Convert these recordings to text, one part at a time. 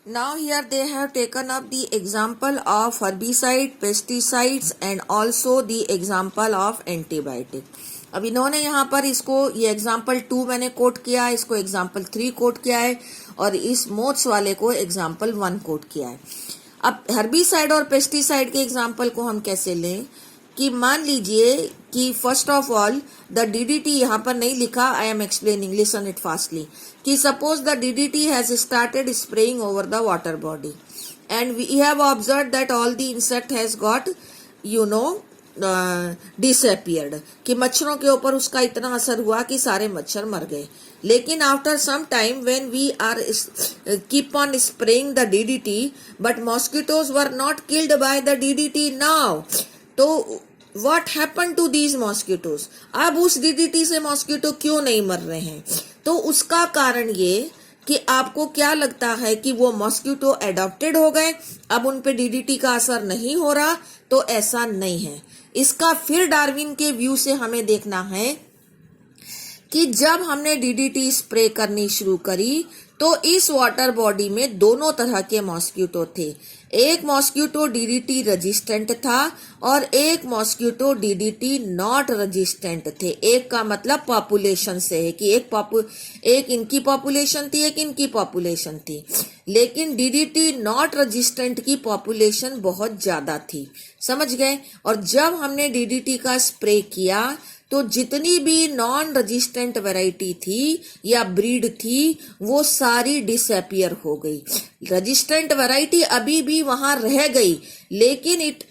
Now here they have taken up the example of herbicide, pesticides and also the example of antibiotic. अब इन्होंने यहाँ पर इसको ये एग्जाम्पल 2 मैंने कोट किया है, इसको एग्जाम्पल 3 कोट किया है और इस मोथ्स वाले को एग्जाम्पल 1 कोट किया है। अब हर्बिसाइड और पेस्टिसाइड के एग्जाम्पल को हम कैसे लें कि मान लीजिए कि first of all the DDT यहाँ पर नहीं लिखा, I am explaining, listen it fastly, कि suppose the DDT has started spraying over the water body and we have observe that all the insect has got disappeared, कि मच्छरों के ऊपर उसका इतना असर हुआ कि सारे मच्छर मर गए। लेकिन after some time when we are keep on spraying the DDT but mosquitoes were not killed by the DDT now, तो what happened to these mosquitoes? अब उस डीडीटी से मॉस्किटो क्यों नहीं मर रहे हैं? तो उसका कारण ये कि आपको क्या लगता है कि वो मॉस्किटो एडॉप्टेड हो गए, अब उन पे डीडीटी का असर नहीं हो रहा, तो ऐसा नहीं है। इसका फिर डार्विन के व्यू से हमें देखना है कि जब हमने डीडीटी स्प्रे करनी शुरू करी तो इस वाटर बॉडी में दोनों तरह के मॉस्किटो थे। एक मॉस्किटो डीडीटी रेजिस्टेंट था और एक मॉस्किटो डीडीटी नॉट रेजिस्टेंट थे। एक का मतलब पॉपुलेशन से है कि एक इनकी पॉपुलेशन थी, एक इनकी पॉपुलेशन थी, लेकिन डीडीटी नॉट रेजिस्टेंट की पॉपुलेशन बहुत ज्यादा थी, समझ गए। और जब हमने डीडीटी का स्प्रे किया तो जितनी भी नॉन रेजिस्टेंट वैरायटी थी या ब्रीड थी वो सारी डिसअपियर हो गई। रेजिस्टेंट वैरायटी अभी भी वहां रह गई, लेकिन इट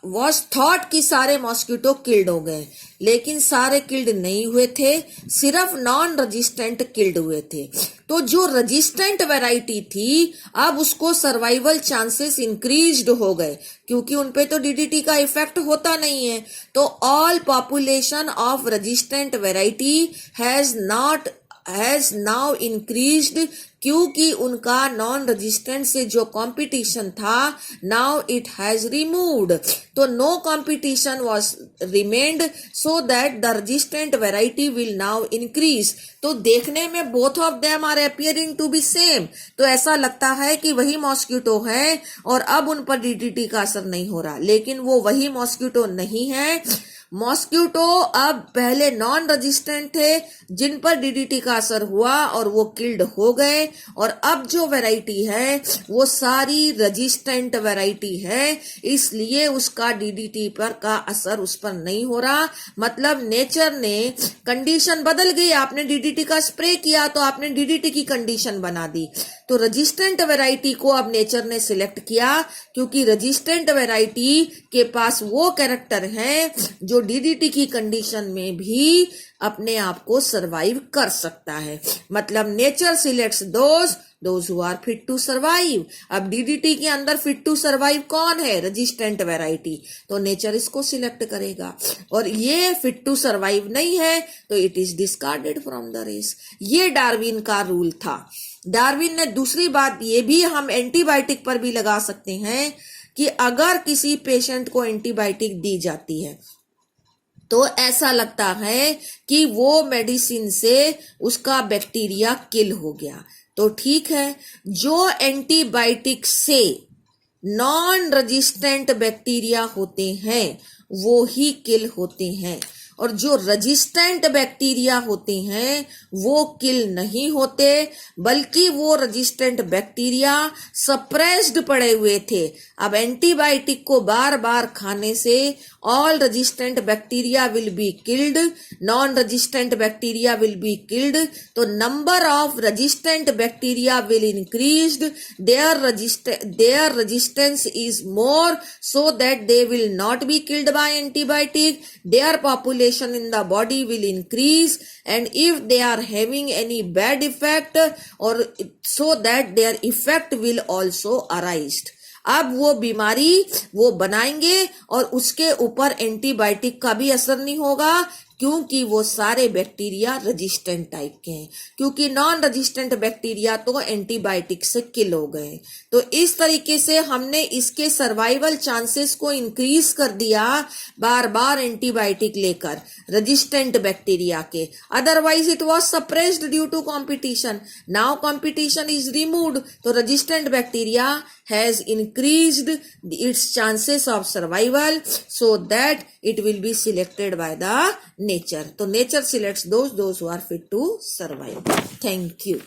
वॉज थॉट कि सारे मॉस्किटो किल्ड हो गए, लेकिन सारे किल्ड नहीं हुए थे, सिर्फ नॉन रेजिस्टेंट किल्ड हुए थे। तो जो रेजिस्टेंट वैरायटी थी अब उसको सर्वाइवल चांसेस इंक्रीज्ड हो गए, क्योंकि उनपे तो डीडीटी का इफेक्ट होता नहीं है। तो all population of resistant variety has now increased, क्योंकि उनका नॉन रेजिस्टेंट से जो कंपटीशन था नाउ इट हैज रिमूव्ड, तो no competition was remained, so that the resistant variety will now increase. तो देखने में both of them are appearing to be same, तो ऐसा लगता है कि वही मॉस्किटो है और अब उन पर डीडीटी का असर नहीं हो रहा, लेकिन वो वही मॉस्किटो नहीं है। मॉस्किटो अब पहले नॉन रेजिस्टेंट थे जिन पर डीडीटी का असर हुआ और वो किल्ड हो गए, और अब जो वैरायटी है वो सारी रेजिस्टेंट वैरायटी है, इसलिए उसका डीडीटी पर का असर उस पर नहीं हो रहा। मतलब नेचर ने कंडीशन बदल गई, आपने डीडीटी का स्प्रे किया तो आपने डीडीटी की कंडीशन बना दी। तो रेजिस्टेंट वैरायटी को अब नेचर ने सिलेक्ट किया, क्योंकि रेजिस्टेंट वैरायटी के पास वो कैरेक्टर है जो डीडीटी की कंडीशन में भी अपने आप को सरवाइव कर सकता है। मतलब nature selects those who are fit to survive. अब डीडीटी के अंदर फिट टू सरवाइव कौन है? रेजिस्टेंट वैरायटी, तो नेचर इसको सिलेक्ट करेगा। और ये फिट टू सरवाइव नहीं है तो it is discarded from the race. ये डार्विन का रूल था। डार्विन ने दूसरी बात ये भी हम एंटीबायोटिक पर भी लगा सकते हैं कि अगर किसी पेशेंट को एंटीबायोटिक दी जाती है तो ऐसा लगता है कि वो मेडिसिन से उसका बैक्टीरिया किल हो गया, तो ठीक है, जो एंटीबायोटिक से नॉन रेजिस्टेंट बैक्टीरिया होते हैं वो ही किल होते हैं, और जो रेजिस्टेंट बैक्टीरिया होते हैं वो किल नहीं होते, बल्कि वो रेजिस्टेंट बैक्टीरिया सप्रेस्ड पड़े हुए थे। अब एंटीबायोटिक को बार बार खाने से all resistant bacteria will be killed, non resistant bacteria will be killed, तो number of resistant bacteria will increased, their resistance is more, so that they will not be killed by antibiotic, their population in the body will increase, and if they are having any bad effect, or so that their effect will also arise। अब वो बीमारी वो बनाएंगे और उसके ऊपर antibiotic का भी असर नहीं होगा, क्योंकि वो सारे बैक्टीरिया रेजिस्टेंट टाइप के हैं, क्योंकि नॉन रेजिस्टेंट बैक्टीरिया तो एंटीबायोटिक से किल हो गए। तो इस तरीके से हमने इसके सर्वाइवल चांसेस को इंक्रीज कर दिया बार बार एंटीबायोटिक लेकर रेजिस्टेंट बैक्टीरिया के। Otherwise it was suppressed due to competition. Now competition is removed, तो resistant bacteria has increased its chances of survival so that it will be selected by the nature. So nature selects those who are fit to survive. Thank you.